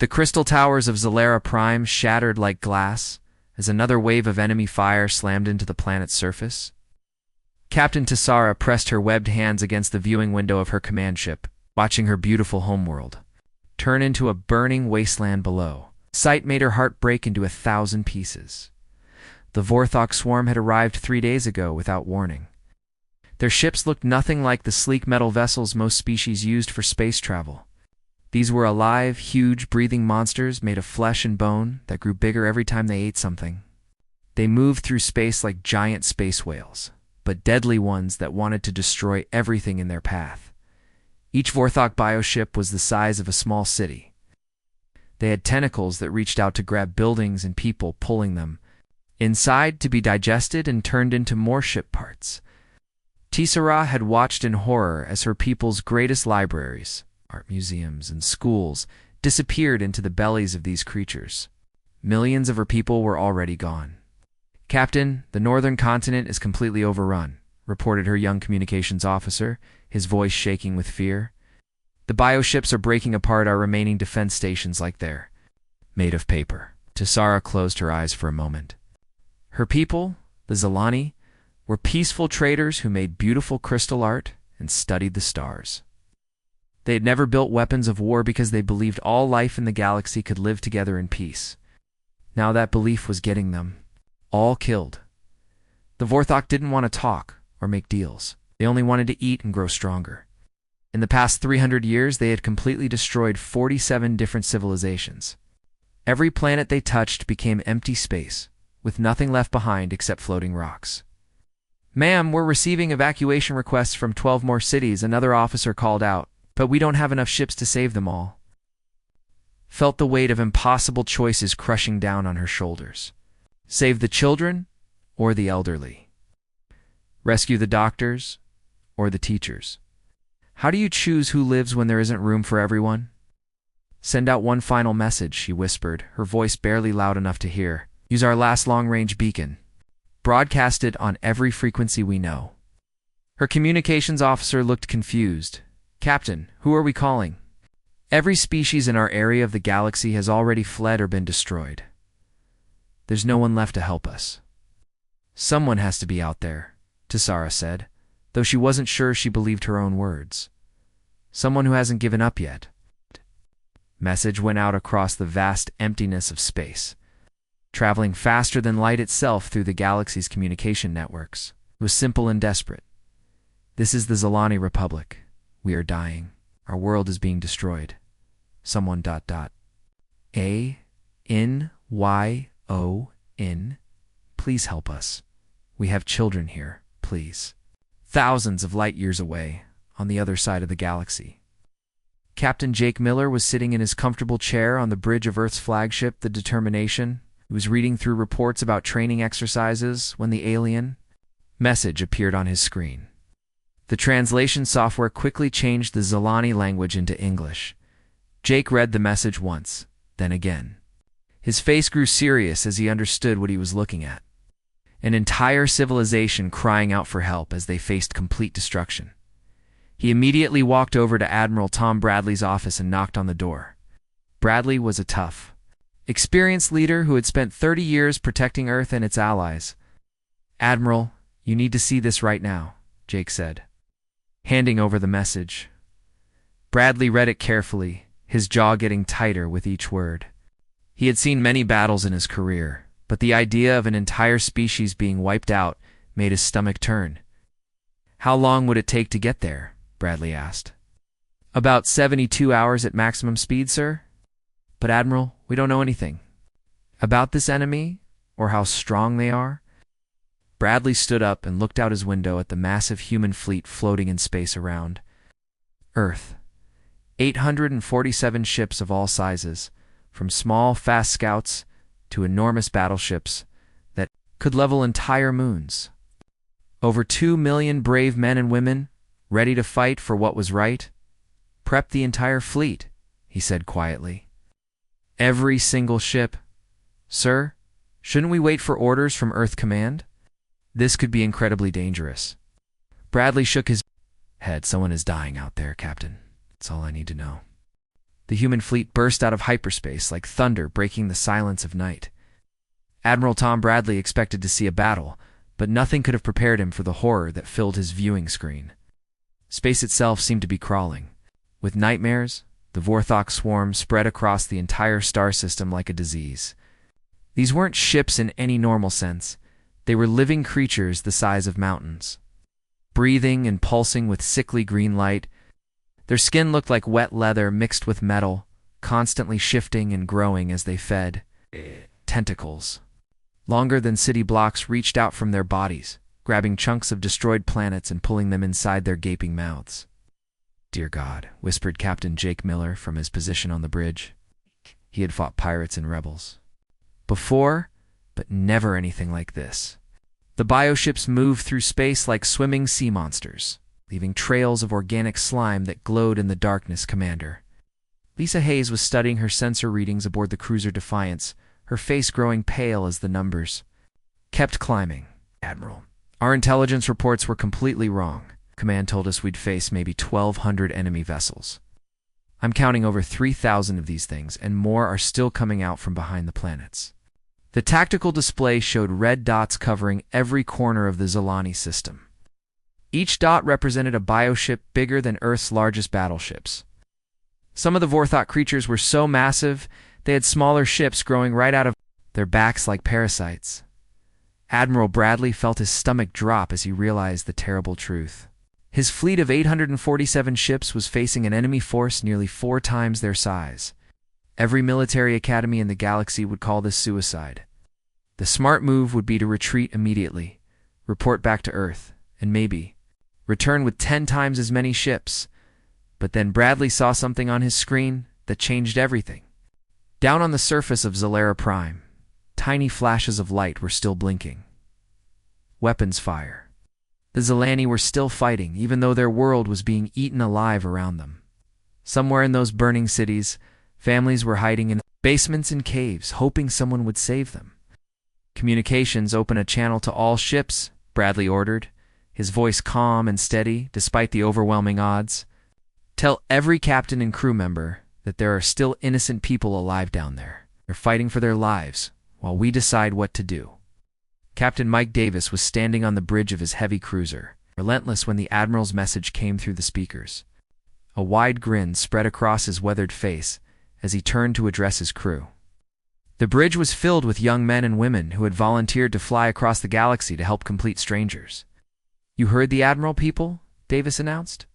The crystal towers of Zalera Prime shattered like glass as another wave of enemy fire slammed into the planet's surface. Captain Tessara pressed her webbed hands against the viewing window of her command ship, watching her beautiful homeworld turn into a burning wasteland below. Sight made her heart break into 1,000 pieces. The Vorthok swarm had arrived 3 days ago without warning. Their ships looked nothing like the sleek metal vessels most species used for space travel. These were alive, huge, breathing monsters made of flesh and bone that grew bigger every time they ate something. They moved through space like giant space whales, but deadly ones that wanted to destroy everything in their path. Each Vorthok bioship was the size of a small city. They had tentacles that reached out to grab buildings and people, pulling them inside to be digested and turned into more ship parts. Tessara had watched in horror as her people's greatest libraries, art museums, and schools disappeared into the bellies of these creatures. Millions of her people were already gone. "Captain, the northern continent is completely overrun," reported her young communications officer, his voice shaking with fear. "The bioships are breaking apart our remaining defense stations like they're made of paper." Tessara closed her eyes for a moment. Her people, the Zalani, were peaceful traders who made beautiful crystal art and studied the stars. They had never built weapons of war because they believed all life in the galaxy could live together in peace. Now that belief was getting them all killed. The Vorthok didn't want to talk or make deals. They only wanted to eat and grow stronger. In the past 300 years, they had completely destroyed 47 different civilizations. Every planet they touched became empty space, with nothing left behind except floating rocks. "Ma'am, we're receiving evacuation requests from 12 more cities," another officer called out, "but we don't have enough ships to save them all." Felt the weight of impossible choices crushing down on her shoulders. Save the children or the elderly? Rescue the doctors or the teachers? How do you choose who lives when there isn't room for everyone? "Send out one final message," she whispered, her voice barely loud enough to hear. "Use our last long-range beacon. Broadcast it on every frequency we know." Her communications officer looked confused. "Captain, who are we calling? Every species in our area of the galaxy has already fled or been destroyed. There's no one left to help us." "Someone has to be out there," Tessara said, though she wasn't sure she believed her own words. "Someone who hasn't given up yet." Message went out across the vast emptiness of space, traveling faster than light itself through the galaxy's communication networks. It was simple and desperate. "This is the Zalani Republic. We are dying. Our world is being destroyed. Someone ... A-N-Y-O-N. Please help us. We have children here, please." Thousands of light years away, on the other side of the galaxy. Captain Jake Miller was sitting in his comfortable chair on the bridge of Earth's flagship, the Determination. He was reading through reports about training exercises when the alien message appeared on his screen. The translation software quickly changed the Zalani language into English. Jake read the message once, then again. His face grew serious as he understood what he was looking at. An entire civilization crying out for help as they faced complete destruction. He immediately walked over to Admiral Tom Bradley's office and knocked on the door. Bradley was a tough, experienced leader who had spent 30 years protecting Earth and its allies. "Admiral, you need to see this right now," Jake said, handing over the message. Bradley read it carefully, his jaw getting tighter with each word. He had seen many battles in his career, but the idea of an entire species being wiped out made his stomach turn. "How long would it take to get there?" Bradley asked. "About 72 hours at maximum speed, sir." "But Admiral, we don't know anything about this enemy or how strong they are." Bradley stood up and looked out his window at the massive human fleet floating in space around Earth. 847 ships of all sizes, from small, fast scouts to enormous battleships that could level entire moons. Over 2 million brave men and women, ready to fight for what was right. "Prep the entire fleet," he said quietly. "Every single ship." "Sir, shouldn't we wait for orders from Earth Command? This could be incredibly dangerous." Bradley shook his head. "Someone is dying out there, Captain. That's all I need to know." The human fleet burst out of hyperspace like thunder breaking the silence of night. Admiral Tom Bradley expected to see a battle, but nothing could have prepared him for the horror that filled his viewing screen. Space itself seemed to be crawling. With nightmares, the Vorthok swarm spread across the entire star system like a disease. These weren't ships in any normal sense. They were living creatures the size of mountains, breathing and pulsing with sickly green light. Their skin looked like wet leather mixed with metal, constantly shifting and growing as they fed. Tentacles, longer than city blocks, reached out from their bodies, grabbing chunks of destroyed planets and pulling them inside their gaping mouths. "Dear God," whispered Captain Jake Miller from his position on the bridge. He had fought pirates and rebels before, but never anything like this. The bioships moved through space like swimming sea monsters, leaving trails of organic slime that glowed in the darkness. Commander Lisa Hayes was studying her sensor readings aboard the cruiser Defiance, her face growing pale as the numbers kept climbing. "Admiral, our intelligence reports were completely wrong. Command told us we'd face maybe 1,200 enemy vessels. I'm counting over 3,000 of these things, and more are still coming out from behind the planets." The tactical display showed red dots covering every corner of the Zolani system. Each dot represented a bioship bigger than Earth's largest battleships. Some of the Vorthok creatures were so massive, they had smaller ships growing right out of their backs like parasites. Admiral Bradley felt his stomach drop as he realized the terrible truth. His fleet of 847 ships was facing an enemy force nearly 4 times their size. Every military academy in the galaxy would call this suicide. The smart move would be to retreat immediately, report back to Earth, and maybe return with 10 times as many ships. But then Bradley saw something on his screen that changed everything. Down on the surface of Zalera Prime, tiny flashes of light were still blinking. Weapons fire. The Zalani were still fighting, even though their world was being eaten alive around them. Somewhere in those burning cities, families were hiding in basements and caves, hoping someone would save them. "Communications, open a channel to all ships," Bradley ordered, his voice calm and steady despite the overwhelming odds. "Tell every captain and crew member that there are still innocent people alive down there. They're fighting for their lives while we decide what to do." Captain Mike Davis was standing on the bridge of his heavy cruiser, relentless when the Admiral's message came through the speakers. A wide grin spread across his weathered face as he turned to address his crew. The bridge was filled with young men and women who had volunteered to fly across the galaxy to help complete strangers. "You heard the Admiral, people?" Davis announced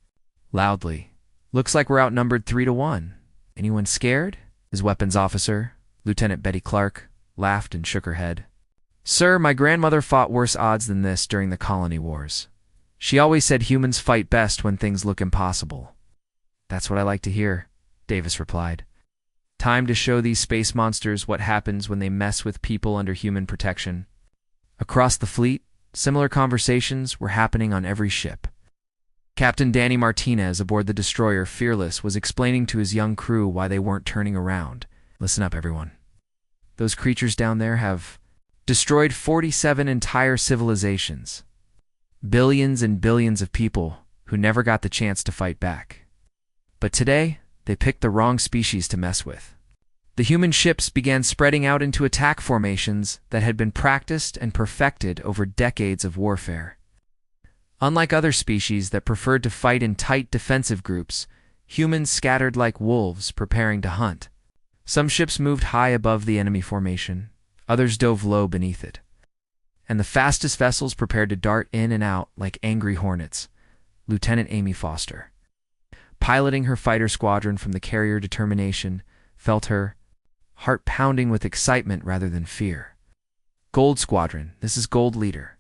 loudly. "Looks like we're outnumbered 3-1. Anyone scared?" His weapons officer, Lieutenant Betty Clark, laughed and shook her head. "Sir, my grandmother fought worse odds than this during the colony wars. She always said humans fight best when things look impossible." "That's what I like to hear," Davis replied. "Time to show these space monsters what happens when they mess with people under human protection." Across the fleet, similar conversations were happening on every ship. Captain Danny Martinez aboard the destroyer Fearless was explaining to his young crew why they weren't turning around. "Listen up, everyone. Those creatures down there have destroyed 47 entire civilizations. Billions and billions of people who never got the chance to fight back. But today, they picked the wrong species to mess with." The human ships began spreading out into attack formations that had been practiced and perfected over decades of warfare. Unlike other species that preferred to fight in tight defensive groups, humans scattered like wolves preparing to hunt. Some ships moved high above the enemy formation, others dove low beneath it. And the fastest vessels prepared to dart in and out like angry hornets. Lieutenant Amy Foster, piloting her fighter squadron from the carrier Determination, felt her heart pounding with excitement rather than fear. "Gold Squadron, this is Gold Leader.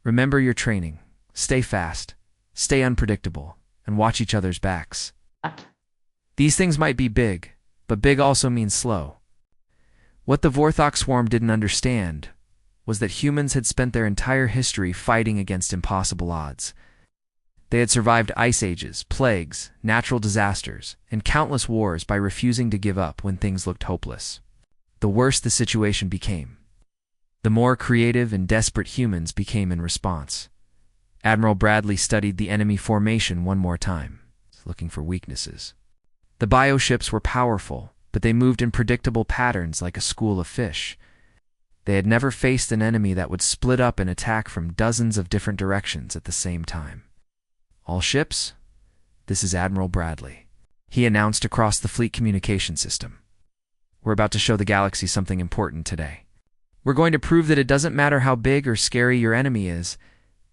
Remember your training. Stay fast, stay unpredictable, and watch each other's backs. These things might be big, but big also means slow." What the Vorthok swarm didn't understand was that humans had spent their entire history fighting against impossible odds. They had survived ice ages, plagues, natural disasters, and countless wars by refusing to give up when things looked hopeless. The worse the situation became, the more creative and desperate humans became in response. Admiral Bradley studied the enemy formation one more time, looking for weaknesses. The bioships were powerful, but they moved in predictable patterns like a school of fish. They had never faced an enemy that would split up and attack from dozens of different directions at the same time. "All ships? This is Admiral Bradley," he announced across the fleet communication system. "We're about to show the galaxy something important today. We're going to prove that it doesn't matter how big or scary your enemy is.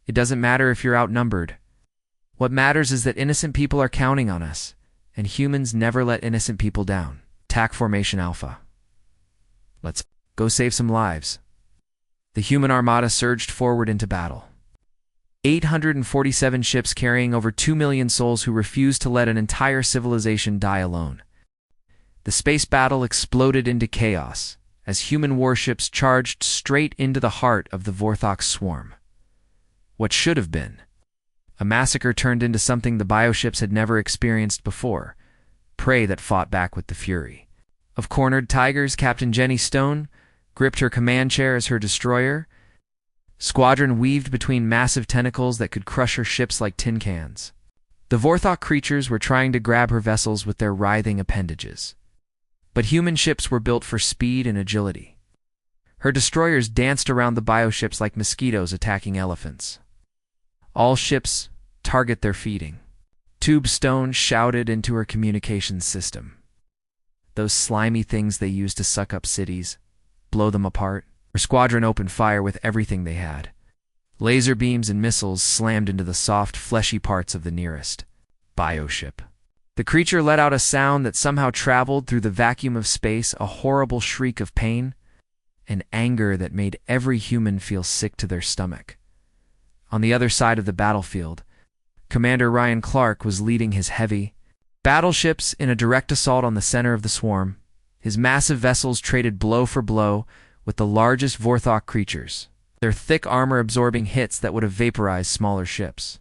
It doesn't matter if you're outnumbered. What matters is that innocent people are counting on us, and humans never let innocent people down. Attack Formation Alpha. Let's go save some lives." The human armada surged forward into battle. 847 ships carrying over 2 million souls who refused to let an entire civilization die alone. The space battle exploded into chaos as human warships charged straight into the heart of the Vorthok swarm. What should have been a massacre turned into something the bioships had never experienced before, prey that fought back with the fury of cornered tigers. Captain Jenny Stone gripped her command chair as her destroyer. Squadron weaved between massive tentacles that could crush her ships like tin cans. The Vorthok creatures were trying to grab her vessels with their writhing appendages. But human ships were built for speed and agility. Her destroyers danced around the bioships like mosquitoes attacking elephants. "All ships, target their feeding." Tube Stone shouted into her communications system. "Those slimy things they use to suck up cities. Blow them apart." Her squadron opened fire with everything they had. Laser beams and missiles slammed into the soft, fleshy parts of the nearest bioship. The creature let out a sound that somehow traveled through the vacuum of space, a horrible shriek of pain and anger that made every human feel sick to their stomach. On the other side of the battlefield, Commander Ryan Clark was leading his heavy battleships in a direct assault on the center of the swarm. His massive vessels traded blow for blow with the largest Vorthok creatures, their thick armor absorbing hits that would have vaporized smaller ships.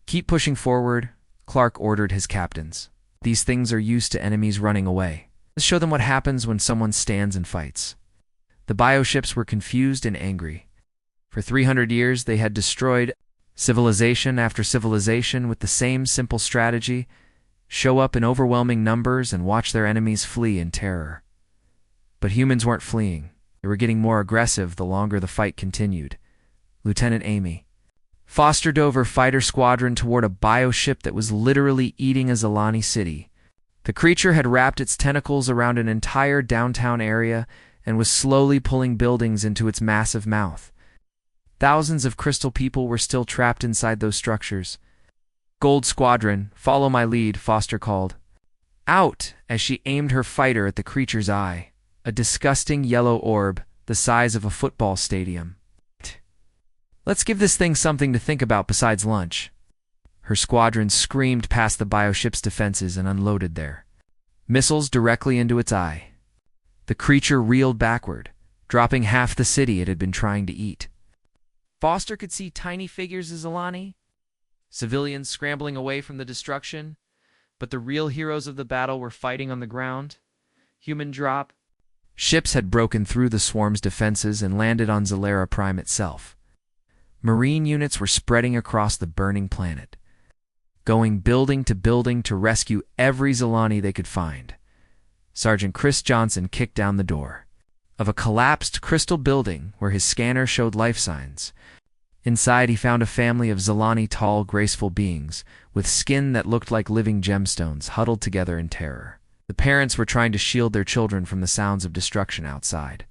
"Keep pushing forward," Clark ordered his captains. "These things are used to enemies running away. Let's show them what happens when someone stands and fights." The bioships were confused and angry. For 300 years, they had destroyed civilization after civilization with the same simple strategy: show up in overwhelming numbers and watch their enemies flee in terror. But humans weren't fleeing. They were getting more aggressive the longer the fight continued. Lieutenant Amy Foster dove her fighter squadron toward a bioship that was literally eating a Zilani city. The creature had wrapped its tentacles around an entire downtown area and was slowly pulling buildings into its massive mouth. Thousands of crystal people were still trapped inside those structures. "Gold Squadron, follow my lead," Foster called. Out as she aimed her fighter at the creature's eye, a disgusting yellow orb the size of a football stadium. "Let's give this thing something to think about besides lunch." Her squadron screamed past the bioship's defenses and unloaded their missiles directly into its eye. The creature reeled backward, dropping half the city it had been trying to eat. Foster could see tiny figures of Zilani, civilians scrambling away from the destruction, but the real heroes of the battle were fighting on the ground. Human drop. Ships had broken through the swarm's defenses and landed on Zalera Prime itself. Marine units were spreading across the burning planet, going building to rescue every Zilani they could find. Sergeant Chris Johnson kicked down the door of a collapsed crystal building where his scanner showed life signs. Inside, he found a family of Zilani tall, graceful beings with skin that looked like living gemstones huddled together in terror. The parents were trying to shield their children from the sounds of destruction outside.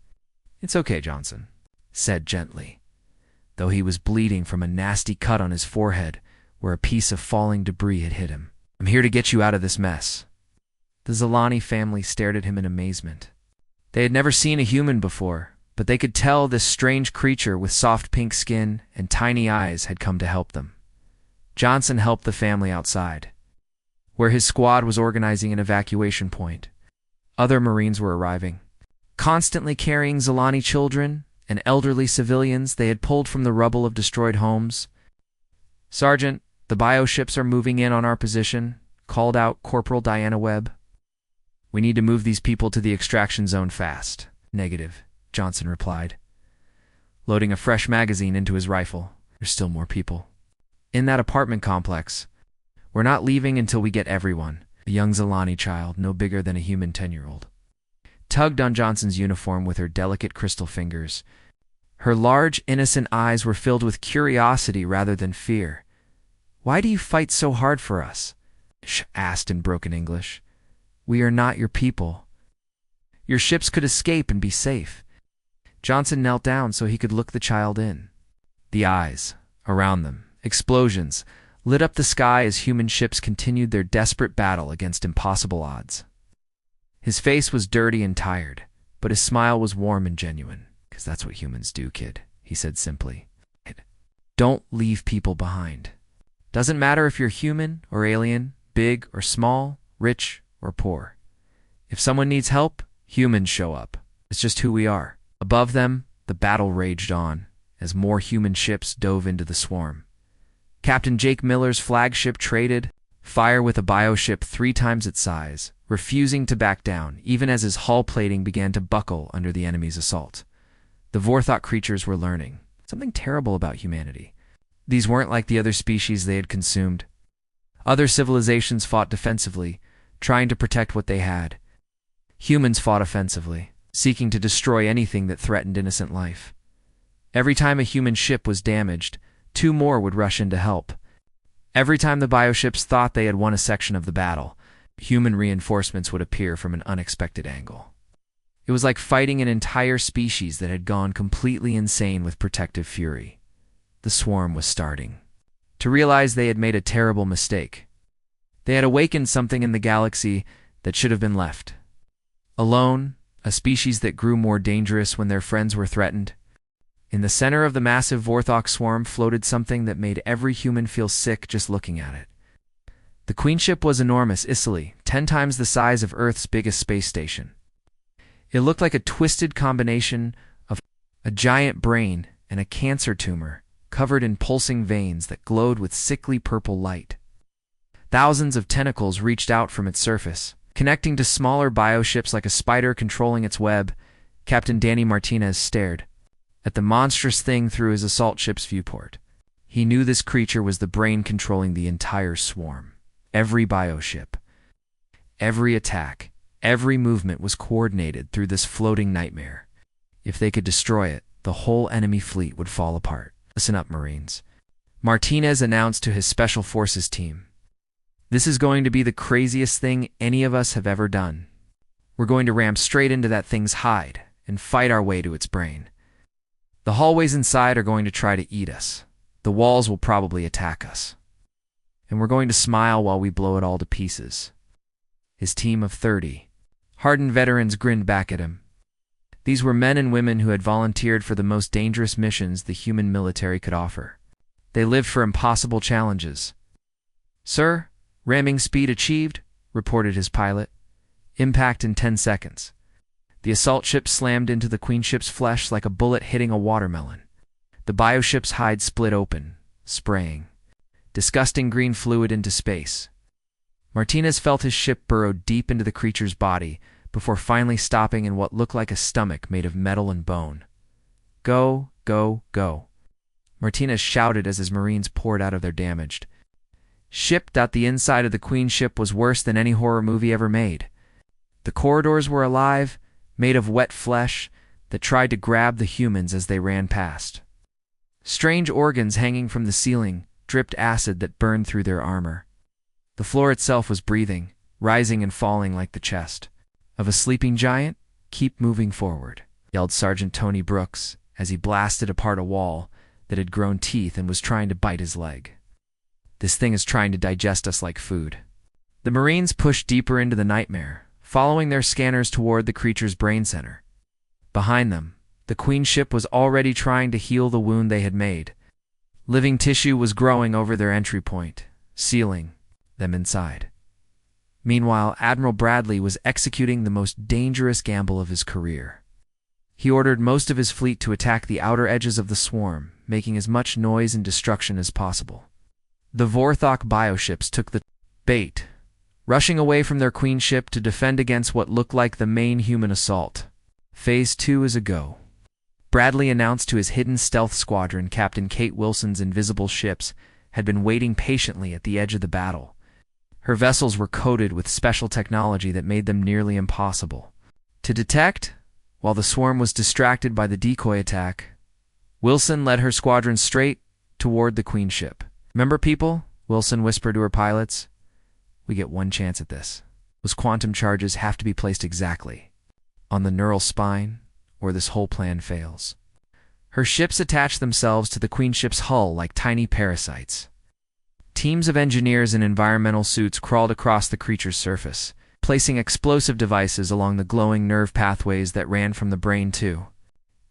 "It's okay, Johnson," said gently, though he was bleeding from a nasty cut on his forehead where a piece of falling debris had hit him. "I'm here to get you out of this mess." The Zilani family stared at him in amazement. They had never seen a human before, but they could tell this strange creature with soft pink skin and tiny eyes had come to help them. Johnson helped the family outside, where his squad was organizing an evacuation point. Other Marines were arriving, constantly carrying Zilani children and elderly civilians they had pulled from the rubble of destroyed homes. "Sergeant, the bioships are moving in on our position," called out Corporal Diana Webb. "We need to move these people to the extraction zone fast." "Negative," Johnson replied, loading a fresh magazine into his rifle. "There's still more people in that apartment complex. We're not leaving until we get everyone." a young Zilani child, no bigger than a human 10-year-old, tugged on Johnson's uniform with her delicate crystal fingers. Her large, innocent eyes were filled with curiosity rather than fear. "Why do you fight so hard for us?" she asked in broken English. "We are not your people. Your ships could escape and be safe." Johnson knelt down so he could look the child in. The eyes, around them, explosions, lit up the sky as human ships continued their desperate battle against impossible odds. His face was dirty and tired, but his smile was warm and genuine. "'Cause that's what humans do, kid," he said simply. "Don't leave people behind. Doesn't matter if you're human or alien, big or small, rich or poor. If someone needs help, humans show up. It's just who we are." Above them, the battle raged on, as more human ships dove into the swarm. Captain Jake Miller's flagship traded fire with a bioship 3 times its size, refusing to back down, even as his hull plating began to buckle under the enemy's assault. The Vorthok creatures were learning something terrible about humanity. These weren't like the other species they had consumed. Other civilizations fought defensively, trying to protect what they had. Humans fought offensively, seeking to destroy anything that threatened innocent life. Every time a human ship was damaged, 2 more would rush in to help. Every time the bioships thought they had won a section of the battle, human reinforcements would appear from an unexpected angle. It was like fighting an entire species that had gone completely insane with protective fury. The swarm was starting to realize they had made a terrible mistake. They had awakened something in the galaxy that should have been left alone, a species that grew more dangerous when their friends were threatened. In the center of the massive Vorthok swarm floated something that made every human feel sick just looking at it. The queenship was enormous, easily 10 times the size of Earth's biggest space station. It looked like a twisted combination of a giant brain and a cancer tumor covered in pulsing veins that glowed with sickly purple light. Thousands of tentacles reached out from its surface, connecting to smaller bioships like a spider controlling its web. Captain Danny Martinez stared at the monstrous thing through his assault ship's viewport. He knew this creature was the brain controlling the entire swarm. Every bioship, every attack, every movement was coordinated through this floating nightmare. If they could destroy it, the whole enemy fleet would fall apart. "Listen up, Marines," Martinez announced to his Special Forces team. "This is going to be the craziest thing any of us have ever done. We're going to ram straight into that thing's hide and fight our way to its brain. The hallways inside are going to try to eat us. The walls will probably attack us. And we're going to smile while we blow it all to pieces." His team of 30 hardened veterans grinned back at him. These were men and women who had volunteered for the most dangerous missions the human military could offer. They lived for impossible challenges. "Sir, ramming speed achieved," reported his pilot. "Impact in 10 seconds. The assault ship slammed into the queenship's flesh like a bullet hitting a watermelon. The bioship's hide split open, spraying disgusting green fluid into space. Martinez felt his ship burrow deep into the creature's body before finally stopping in what looked like a stomach made of metal and bone. "Go, go, go," Martinez shouted as his Marines poured out of their damaged ship. The inside of the queen ship was worse than any horror movie ever made. The corridors were alive, made of wet flesh that tried to grab the humans as they ran past. Strange organs hanging from the ceiling dripped acid that burned through their armor. The floor itself was breathing, rising and falling like the chest of a sleeping giant. "Keep moving forward," yelled Sergeant Tony Brooks as he blasted apart a wall that had grown teeth and was trying to bite his leg. "This thing is trying to digest us like food." The Marines pushed deeper into the nightmare, following their scanners toward the creature's brain center. Behind them, the queen ship was already trying to heal the wound they had made. Living tissue was growing over their entry point, sealing them inside. Meanwhile, Admiral Bradley was executing the most dangerous gamble of his career. He ordered most of his fleet to attack the outer edges of the swarm, making as much noise and destruction as possible. The Vorthok bioships took the bait, rushing away from their queen ship to defend against what looked like the main human assault. "Phase 2 is a go," Bradley announced to his hidden stealth squadron. Captain Kate Wilson's invisible ships had been waiting patiently at the edge of the battle. Her vessels were coated with special technology that made them nearly impossible to detect. While the swarm was distracted by the decoy attack, Wilson led her squadron straight toward the Queen ship. "Remember, people," Wilson whispered to her pilots, "we get one chance at this. Those quantum charges have to be placed exactly on the neural spine, or this whole plan fails." Her ships attached themselves to the Queen ship's hull like tiny parasites. Teams of engineers in environmental suits crawled across the creature's surface, placing explosive devices along the glowing nerve pathways that ran from the brain to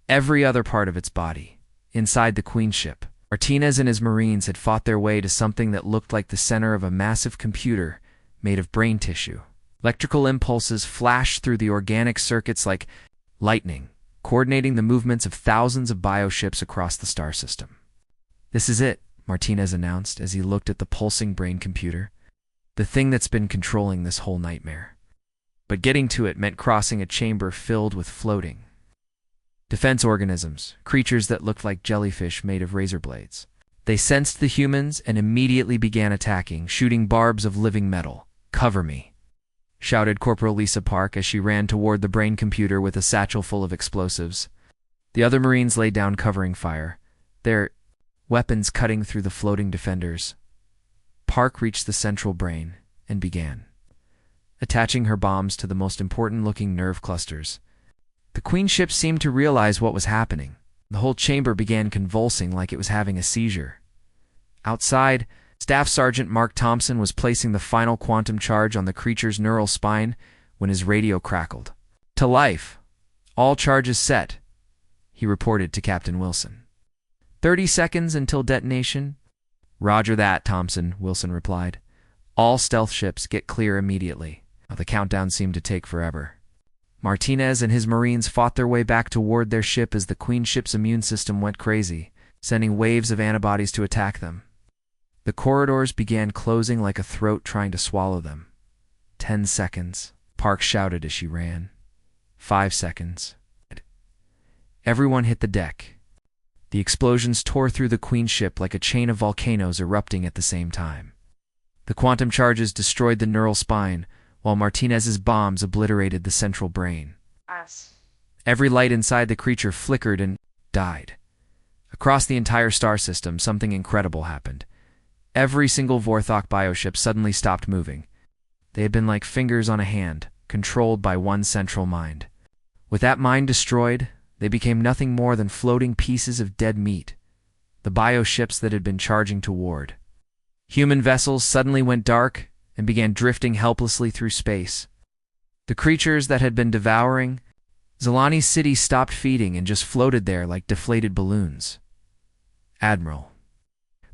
every other part of its body. Inside the Queen ship, Martinez and his Marines had fought their way to something that looked like the center of a massive computer made of brain tissue. Electrical impulses flashed through the organic circuits like lightning, coordinating the movements of thousands of bioships across the star system. "This is it," Martinez announced as he looked at the pulsing brain computer. "The thing that's been controlling this whole nightmare." But getting to it meant crossing a chamber filled with floating defense organisms, creatures that looked like jellyfish made of razor blades. They sensed the humans and immediately began attacking, shooting barbs of living metal. "Cover me," shouted Corporal Lisa Park as she ran toward the brain computer with a satchel full of explosives. The other Marines laid down covering fire, their weapons cutting through the floating defenders. Park reached the central brain and began attaching her bombs to the most important-looking nerve clusters. The Queen ship seemed to realize what was happening. The whole chamber began convulsing like it was having a seizure. Outside, Staff Sergeant Mark Thompson was placing the final quantum charge on the creature's neural spine when his radio crackled. "To life. All charges set," he reported to Captain Wilson. 30 seconds until detonation." "Roger that, Thompson," Wilson replied. "All stealth ships get clear immediately." The countdown seemed to take forever. Martinez and his Marines fought their way back toward their ship as the Queen ship's immune system went crazy, sending waves of antibodies to attack them. The corridors began closing like a throat trying to swallow them. 10 seconds, Park shouted as she ran. 5 seconds. Everyone hit the deck. The explosions tore through the Queen ship like a chain of volcanoes erupting at the same time. The quantum charges destroyed the neural spine, while Martinez's bombs obliterated the central brain. Every light inside the creature flickered and died. Across the entire star system, something incredible happened. Every single Vorthok bioship suddenly stopped moving. They had been like fingers on a hand, controlled by one central mind. With that mind destroyed, they became nothing more than floating pieces of dead meat, the bioships that had been charging toward. Human vessels suddenly went dark and began drifting helplessly through space. The creatures that had been devouring Zelani's city stopped feeding and just floated there like deflated balloons. Admiral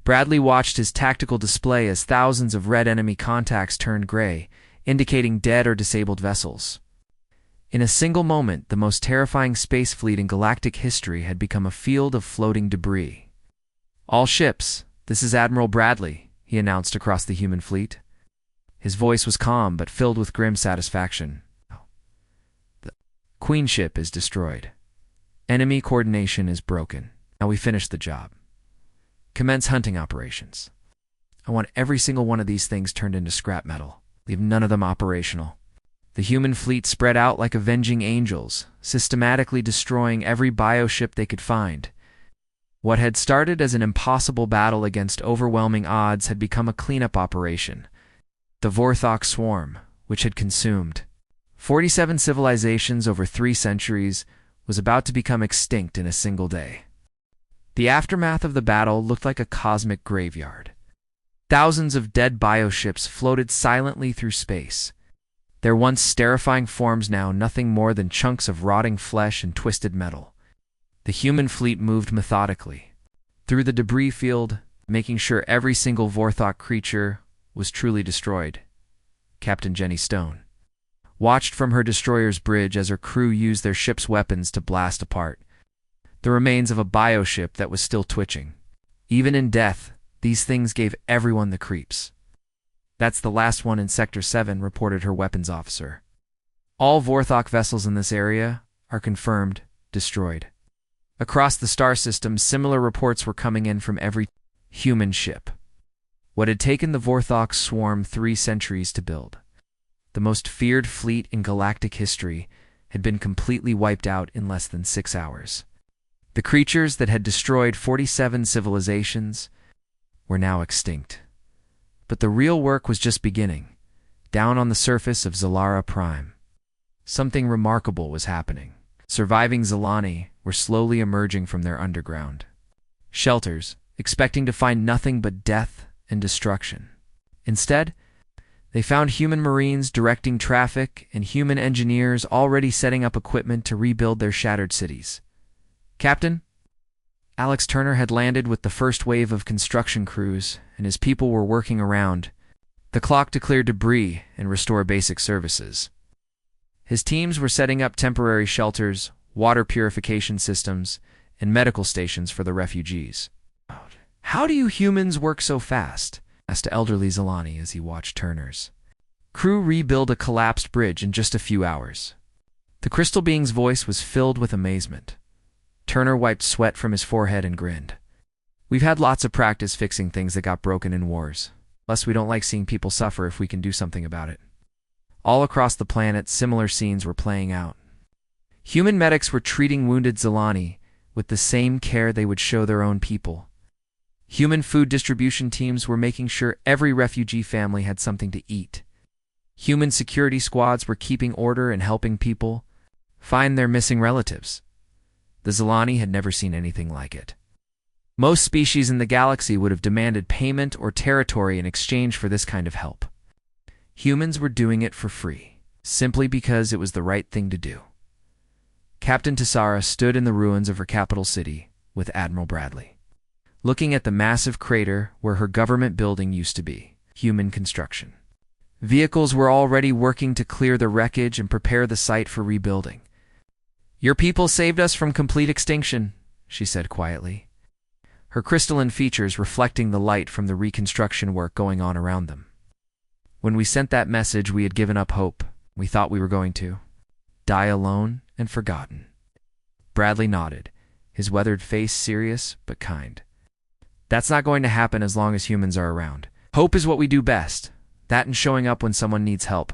Bradley watched his tactical display as thousands of red enemy contacts turned gray, indicating dead or disabled vessels. In a single moment, the most terrifying space fleet in galactic history had become a field of floating debris. "All ships, this is Admiral Bradley," he announced across the human fleet. His voice was calm but filled with grim satisfaction. "The Queen ship is destroyed. Enemy coordination is broken. Now we finished the job. Commence hunting operations. I want every single one of these things turned into scrap metal. Leave none of them operational." The human fleet spread out like avenging angels, systematically destroying every bioship they could find. What had started as an impossible battle against overwhelming odds had become a cleanup operation. The Vorthok swarm, which had consumed 47 civilizations over 3 centuries, was about to become extinct in a single day. The aftermath of the battle looked like a cosmic graveyard. Thousands of dead bioships floated silently through space, their once terrifying forms now nothing more than chunks of rotting flesh and twisted metal. The human fleet moved methodically through the debris field, making sure every single Vorthok creature was truly destroyed. Captain Jenny Stone watched from her destroyer's bridge as her crew used their ship's weapons to blast apart the remains of a bioship that was still twitching. Even in death, these things gave everyone the creeps. "That's the last one in Sector 7, reported her weapons officer. "All Vorthok vessels in this area are confirmed destroyed." Across the star system, similar reports were coming in from every human ship. what had taken the Vorthok swarm 3 centuries to build. The most feared fleet in galactic history had been completely wiped out in less than 6 hours. The creatures that had destroyed 47 civilizations were now extinct. But the real work was just beginning. Down on the surface of Zalara Prime, something remarkable was happening. Surviving Zalani were slowly emerging from their underground shelters, expecting to find nothing but death and destruction. Instead, they found human marines directing traffic and human engineers already setting up equipment to rebuild their shattered cities. "Captain?" Alex Turner had landed with the first wave of construction crews, and his people were working around the clock to clear debris and restore basic services. His teams were setting up temporary shelters, water purification systems, and medical stations for the refugees. "How do you humans work so fast?" asked elderly Zalani as he watched Turner's crew rebuild a collapsed bridge in just a few hours. The crystal being's voice was filled with amazement. Turner wiped sweat from his forehead and grinned. "We've had lots of practice fixing things that got broken in wars. Plus, we don't like seeing people suffer if we can do something about it." All across the planet, similar scenes were playing out. Human medics were treating wounded Zalani with the same care they would show their own people. Human food distribution teams were making sure every refugee family had something to eat. Human security squads were keeping order and helping people find their missing relatives. The Zalani had never seen anything like it. Most species in the galaxy would have demanded payment or territory in exchange for this kind of help. Humans were doing it for free, simply because it was the right thing to do. Captain Tessara stood in the ruins of her capital city with Admiral Bradley, looking at the massive crater where her government building used to be. Human construction. Vehicles were already working to clear the wreckage and prepare the site for rebuilding. "Your people saved us from complete extinction," she said quietly, her crystalline features reflecting the light from the reconstruction work going on around them. "When we sent that message, we had given up hope. We thought we were going to die alone and forgotten." Bradley nodded, his weathered face serious but kind. "That's not going to happen as long as humans are around. Hope is what we do best. That and showing up when someone needs help,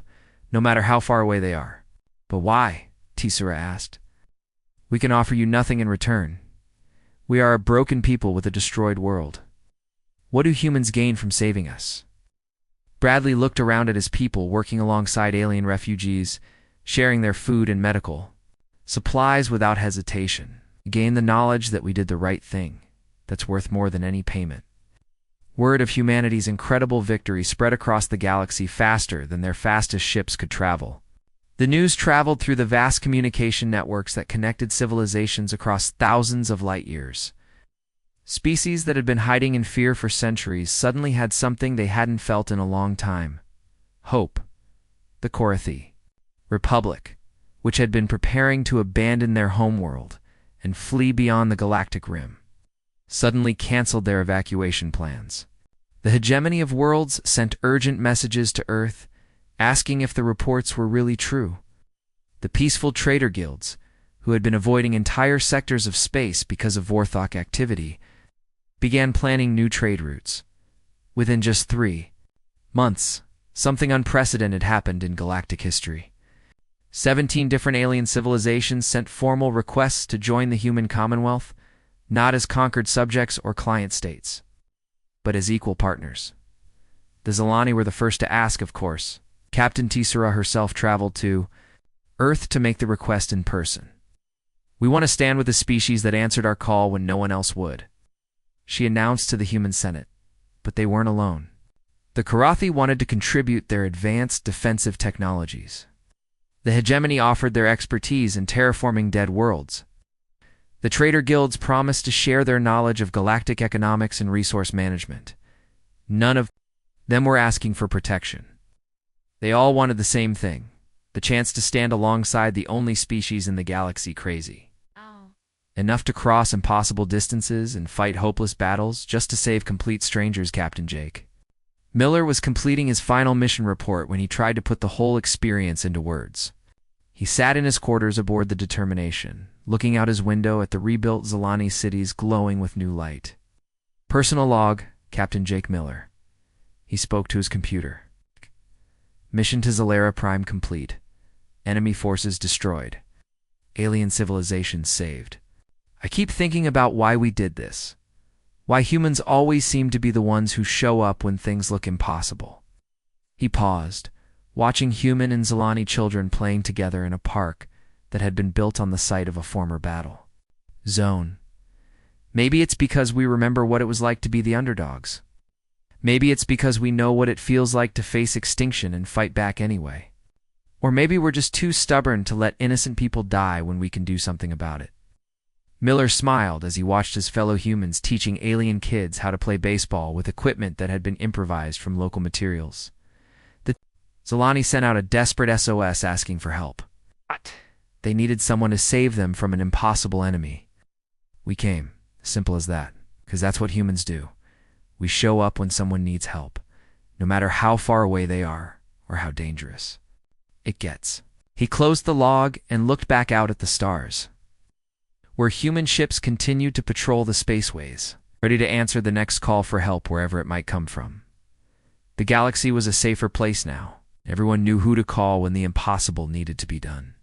no matter how far away they are." "But why?" Tessara asked. "We can offer you nothing in return. We are a broken people with a destroyed world. What do humans gain from saving us?" Bradley looked around at his people working alongside alien refugees, sharing their food and medical supplies without hesitation. "We gain the knowledge that we did the right thing. That's worth more than any payment." Word of humanity's incredible victory spread across the galaxy faster than their fastest ships could travel. The news traveled through the vast communication networks that connected civilizations across thousands of light years. Species that had been hiding in fear for centuries suddenly had something they hadn't felt in a long time: hope. The Korathi Republic, which had been preparing to abandon their homeworld and flee beyond the galactic rim, suddenly canceled their evacuation plans. The hegemony of worlds sent urgent messages to Earth, asking if the reports were really true. The peaceful trader guilds, who had been avoiding entire sectors of space because of Vorthok activity, began planning new trade routes. Within just 3 months, something unprecedented happened in galactic history. 17 different alien civilizations sent formal requests to join the human commonwealth, not as conquered subjects or client states, but as equal partners. The Zalani were the first to ask, of course. Captain Tessara herself traveled to Earth to make the request in person. "We want to stand with the species that answered our call when no one else would," she announced to the human Senate. But they weren't alone. The Korathi wanted to contribute their advanced defensive technologies. The hegemony offered their expertise in terraforming dead worlds. The trader guilds promised to share their knowledge of galactic economics and resource management. None of them were asking for protection. They all wanted the same thing: the chance to stand alongside the only species in the galaxy crazy enough to cross impossible distances and fight hopeless battles just to save complete strangers. Captain Jake Miller was completing his final mission report when he tried to put the whole experience into words. He sat in his quarters aboard the Determination, looking out his window at the rebuilt Zalani cities glowing with new light. Personal log, Captain Jake Miller. He spoke to his computer. Mission to Zalera Prime complete. Enemy forces destroyed. Alien civilization saved. I keep thinking about why we did this. Why humans always seem to be the ones who show up when things look impossible. He paused, watching human and Zalani children playing together in a park that had been built on the site of a former battle zone. Maybe it's because we remember what it was like to be the underdogs. Maybe it's because we know what it feels like to face extinction and fight back anyway. Or maybe we're just too stubborn to let innocent people die when we can do something about it. Miller smiled as he watched his fellow humans teaching alien kids how to play baseball with equipment that had been improvised from local materials. Zalani sent out a desperate SOS asking for help. They needed someone to save them from an impossible enemy. We came. Simple as that. Because that's what humans do. We show up when someone needs help, no matter how far away they are or how dangerous it gets. He closed the log and looked back out at the stars, where human ships continued to patrol the spaceways, ready to answer the next call for help wherever it might come from. The galaxy was a safer place now. Everyone knew who to call when the impossible needed to be done.